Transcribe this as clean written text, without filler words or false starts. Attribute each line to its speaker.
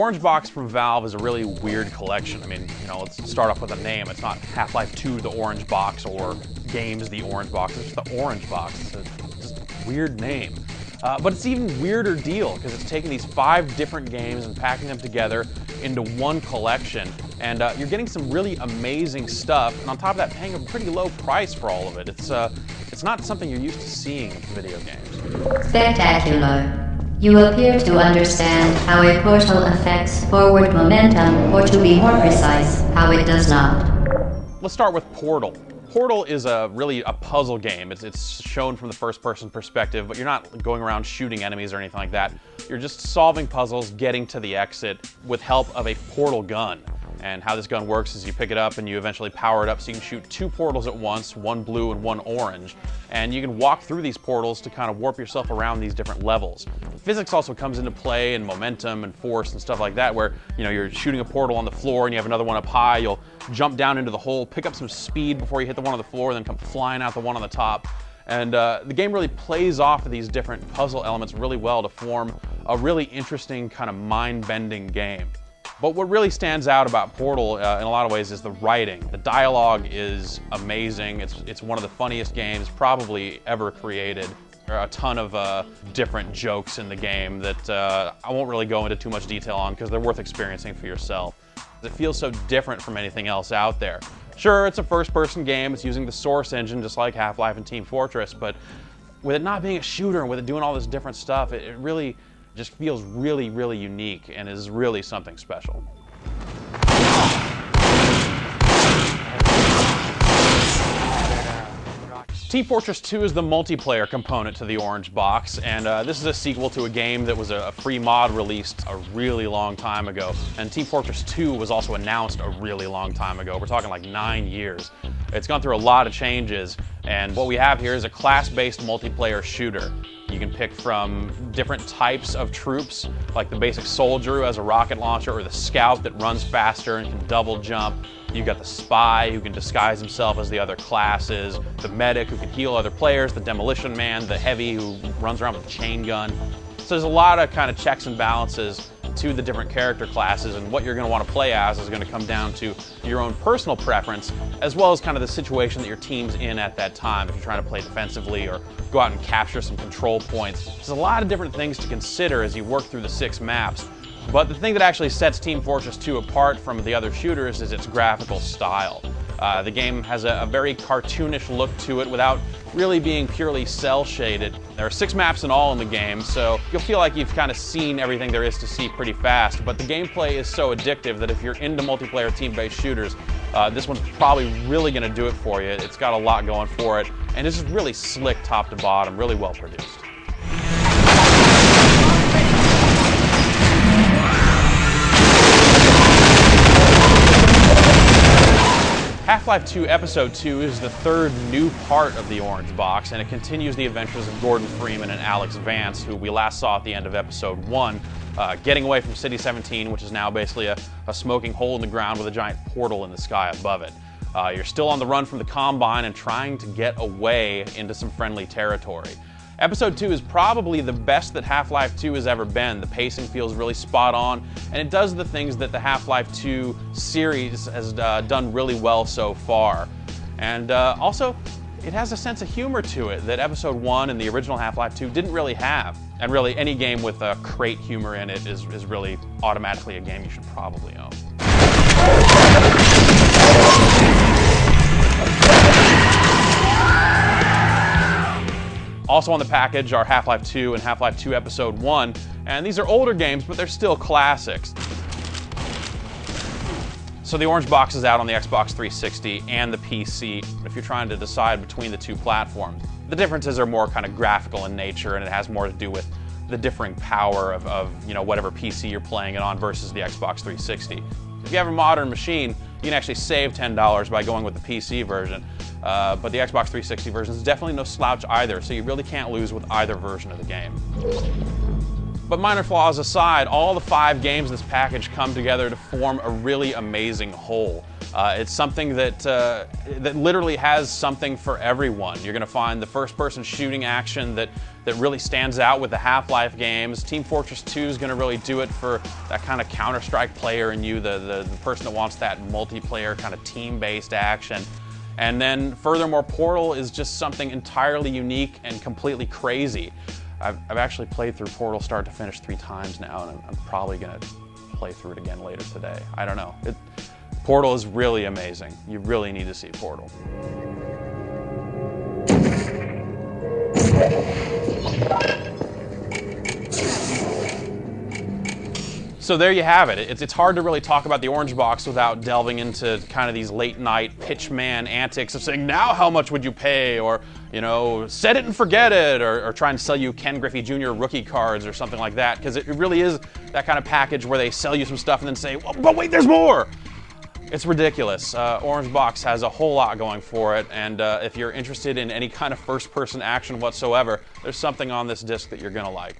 Speaker 1: Orange Box from Valve is a really weird collection. I mean, let's start off with a name. It's not Half-Life 2 The Orange Box or Games The Orange Box. It's just The Orange Box. It's just a weird name. But it's an even weirder deal because it's taking these 5 different games and packing them together into one collection. And you're getting some really amazing stuff, and on top of that, paying a pretty low price for all of it. It's not something you're used to seeing in video games.
Speaker 2: Spectacular. You appear to understand how a portal affects forward momentum, or to be more precise, how it does not.
Speaker 1: Let's start with Portal. Portal is really a puzzle game. It's shown from the first-person perspective, but you're not going around shooting enemies or anything like that. You're just solving puzzles, getting to the exit with help of a portal gun. And how this gun works is you pick it up and you eventually power it up so you can shoot 2 portals at once, one blue and one orange. And you can walk through these portals to kind of warp yourself around these different levels. Physics also comes into play, and momentum and force and stuff like that, where you're shooting a portal on the floor and you have another one up high. You'll jump down into the hole, pick up some speed before you hit the one on the floor, and then come flying out the one on the top. And the game really plays off of these different puzzle elements really well to form a really interesting kind of mind-bending game. But what really stands out about Portal in a lot of ways is the writing. The dialogue is amazing. It's one of the funniest games probably ever created. There are a ton of different jokes in the game that I won't really go into too much detail on because they're worth experiencing for yourself. It feels so different from anything else out there. Sure, it's a first-person game. It's using the Source engine just like Half-Life and Team Fortress, but with it not being a shooter and with it doing all this different stuff, it really just feels really, really unique and is really something special. Team Fortress 2 is the multiplayer component to the Orange Box, and this is a sequel to a game that was a free mod released a really long time ago. And Team Fortress 2 was also announced a really long time ago. We're talking like 9 years. It's gone through a lot of changes, and what we have here is a class-based multiplayer shooter. You can pick from different types of troops, like the basic soldier who has a rocket launcher, or the scout that runs faster and can double jump. You've got the spy who can disguise himself as the other classes, the medic who can heal other players, the demolition man, the heavy who runs around with a chain gun. So there's a lot of kind of checks and balances to the different character classes, and what you're going to want to play as is going to come down to your own personal preference, as well as kind of the situation that your team's in at that time. If you're trying to play defensively or go out and capture some control points, there's a lot of different things to consider as you work through the 6 maps. But the thing that actually sets Team Fortress 2 apart from the other shooters is its graphical style. The game has a very cartoonish look to it without really being purely cel-shaded. There are 6 maps in all in the game, so you'll feel like you've kind of seen everything there is to see pretty fast, but the gameplay is so addictive that if you're into multiplayer team-based shooters, this one's probably really going to do it for you. It's got a lot going for it, and it's just really slick top to bottom, really well produced. Half-Life 2 Episode 2 is the 3rd new part of the Orange Box, and it continues the adventures of Gordon Freeman and Alex Vance, who we last saw at the end of Episode 1, getting away from City 17, which is now basically a smoking hole in the ground with a giant portal in the sky above it. You're still on the run from the Combine and trying to get away into some friendly territory. Episode 2 is probably the best that Half-Life 2 has ever been. The pacing feels really spot on, and it does the things that the Half-Life 2 series has done really well so far. And also, it has a sense of humor to it that Episode 1 and the original Half-Life 2 didn't really have. And really, any game with crate humor in it is really automatically a game you should probably own. Also on the package are Half-Life 2 and Half-Life 2 Episode 1, and these are older games, but they're still classics. So the Orange Box is out on the Xbox 360 and the PC, if you're trying to decide between the 2 platforms. The differences are more kind of graphical in nature, and it has more to do with the differing power of whatever PC you're playing it on versus the Xbox 360. If you have a modern machine, you can actually save $10 by going with the PC version. But the Xbox 360 version is definitely no slouch either, so you really can't lose with either version of the game. But minor flaws aside, all the 5 games in this package come together to form a really amazing whole. It's something that literally has something for everyone. You're going to find the first-person shooting action that really stands out with the Half-Life games. Team Fortress 2 is going to really do it for that kind of Counter-Strike player in you, the person that wants that multiplayer kind of team-based action. And then furthermore, Portal is just something entirely unique and completely crazy. I've actually played through Portal start to finish 3 times now, and I'm probably going to play through it again later today. I don't know. Portal is really amazing. You really need to see Portal. So there you have it. It's hard to really talk about the Orange Box without delving into kind of these late night pitchman antics of saying, now how much would you pay? Or, you know, set it and forget it. Or try and sell you Ken Griffey Jr. rookie cards or something like that. Because it really is that kind of package where they sell you some stuff and then say, well, but wait, there's more. It's ridiculous. Orange Box has a whole lot going for it. And if you're interested in any kind of first-person action whatsoever, there's something on this disc that you're going to like.